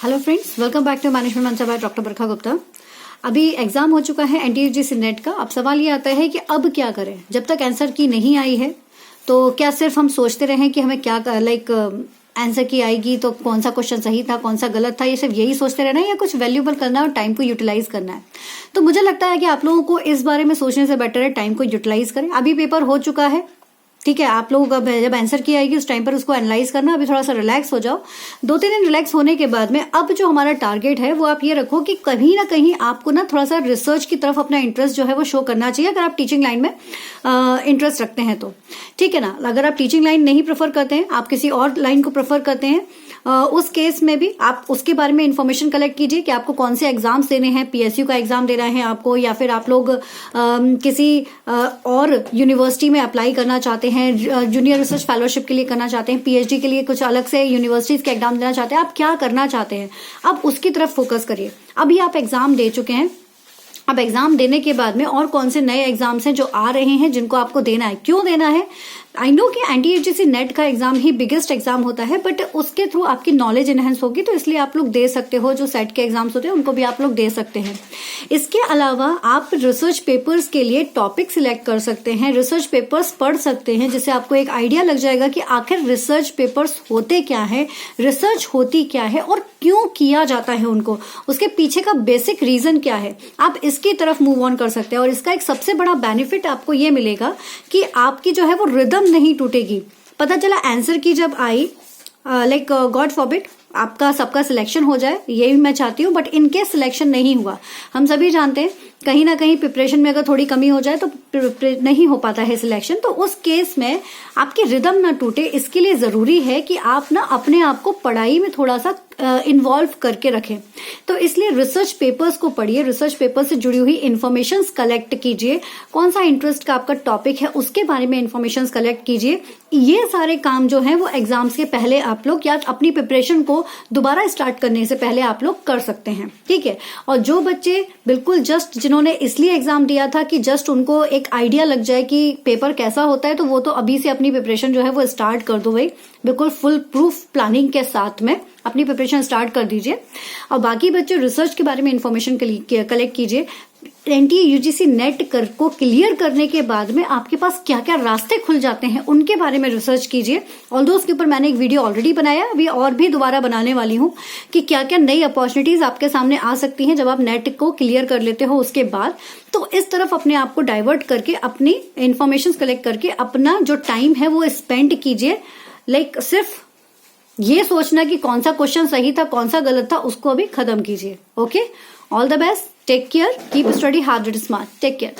Hello friends, welcome back to management Mancha by doctor Barkha Gupta. अभी exam हो चुका है एनटीयूजीसी नेट का। अब सवाल ये आता है कि अब क्या करें। जब तक आंसर की नहीं आई है तो क्या सिर्फ हम सोचते रहें कि हमें क्या आंसर की आएगी तो कौन सा क्वेश्चन सही था कौन सा गलत था, ये सिर्फ यही सोचते रहना है या कुछ वैल्यूबल करना है और टाइम को यूटिलाइज करना है। तो मुझे लगता है कि आप लोगों को इस बारे में सोचने से बेटर है टाइम को यूटिलाइज करें। अभी पेपर हो चुका है, ठीक है। आप लोग जब आंसर की आएगी उस टाइम पर उसको एनालाइज करना। अभी थोड़ा सा रिलैक्स हो जाओ। 2-3 दिन रिलैक्स होने के बाद में अब जो हमारा टारगेट है वो आप ये रखो कि कहीं ना कहीं आपको ना थोड़ा सा रिसर्च की तरफ अपना इंटरेस्ट जो है वो शो करना चाहिए, अगर आप टीचिंग लाइन में इंटरेस्ट रखते हैं तो, ठीक है ना। अगर आप टीचिंग लाइन नहीं प्रेफर करते हैं, आप किसी और लाइन को प्रेफर करते हैं, उस केस में भी आप उसके बारे में इंफॉर्मेशन कलेक्ट कीजिए कि आपको कौन से एग्जाम्स देने हैं। पीएसयू का एग्जाम देना है आपको, या फिर आप लोग किसी और यूनिवर्सिटी में अप्लाई करना चाहते हैं, जूनियर रिसर्च फेलोशिप के लिए करना चाहते हैं, पीएचडी के लिए कुछ अलग से यूनिवर्सिटीज के एग्जाम देना चाहते हैं, आप क्या करना चाहते हैं अब उसकी तरफ फोकस करिए। अभी आप एग्जाम दे चुके हैं, अब एग्जाम देने के बाद में और कौन से नए एग्जाम्स हैं जो आ रहे हैं जिनको आपको देना है, क्यों देना है। आई नो कि एनटीयूजीसी नेट का एग्जाम ही बिगेस्ट एग्जाम होता है, बट उसके थ्रू आपकी नॉलेज एनहेंस होगी, तो इसलिए आप लोग दे सकते हो। जो सेट के एग्जाम्स होते हैं उनको भी आप लोग दे सकते हैं। इसके अलावा आप रिसर्च पेपर्स के लिए टॉपिक सिलेक्ट कर सकते हैं, रिसर्च पेपर्स पढ़ सकते हैं, जिससे आपको एक आइडिया लग जाएगा कि आखिर रिसर्च पेपर्स होते क्या है, रिसर्च होती क्या है और क्यों किया जाता है उनको, उसके पीछे का बेसिक रीजन क्या है। आप इसकी तरफ मूव ऑन कर सकते हैं। और इसका एक सबसे बड़ा बेनिफिट आपको ये मिलेगा कि आपकी जो है वो रिदम नहीं टूटेगी। पता चला आंसर की जब आई, गॉड फॉरबिड आपका सबका सिलेक्शन हो जाए, ये भी मैं चाहती हूँ, बट इनकेस सिलेक्शन नहीं हुआ, हम सभी जानते हैं कहीं ना कहीं प्रिपरेशन में अगर थोड़ी कमी हो जाए तो नहीं हो पाता है सिलेक्शन। तो उस केस में आपकी रिदम ना टूटे, इसके लिए जरूरी है कि आप ना अपने आप को पढ़ाई में थोड़ा सा इन्वॉल्व करके रखें। तो इसलिए रिसर्च पेपर्स को पढ़िए, रिसर्च पेपर से जुड़ी हुई इंफॉर्मेशंस कलेक्ट कीजिए, कौन सा इंटरेस्ट का आपका टॉपिक है उसके बारे में इंफॉर्मेशंस कलेक्ट कीजिए। ये सारे काम जो है वो एग्जाम्स के पहले आप लोग या अपनी प्रिपरेशन को दोबारा स्टार्ट करने से पहले आप लोग कर सकते हैं, ठीक है। और जो बच्चे बिल्कुल जस्ट जिन्होंने इसलिए एग्जाम दिया था कि जस्ट उनको एक आइडिया लग जाए कि पेपर कैसा होता है, तो वो तो अभी से अपनी प्रिपरेशन जो है वो स्टार्ट कर दो भाई, बिल्कुल फुल प्रूफ प्लानिंग के साथ में अपनी प्रिपरेशन स्टार्ट कर दीजिए। और बाकी बच्चे रिसर्च के बारे में इंफॉर्मेशन कलेक्ट कीजिए। एनटीयूजीसी नेट को क्लियर करने के बाद में आपके पास क्या क्या रास्ते खुल जाते हैं उनके बारे में रिसर्च कीजिए। ऑल्दो उसके ऊपर मैंने एक वीडियो ऑलरेडी बनाया, अभी और भी दोबारा बनाने वाली हूं कि क्या क्या नई अपॉर्चुनिटीज आपके सामने आ सकती हैं जब आप नेट को क्लियर कर लेते हो उसके बाद। तो इस तरफ अपने आप को डाइवर्ट करके अपनी इंफॉर्मेशन कलेक्ट करके अपना जो टाइम है वो स्पेंड कीजिए। सिर्फ ये सोचना कि कौन सा क्वेश्चन सही था कौन सा गलत था उसको अभी खत्म कीजिए। Okay, all the best, take care, keep study hard and smart, take care.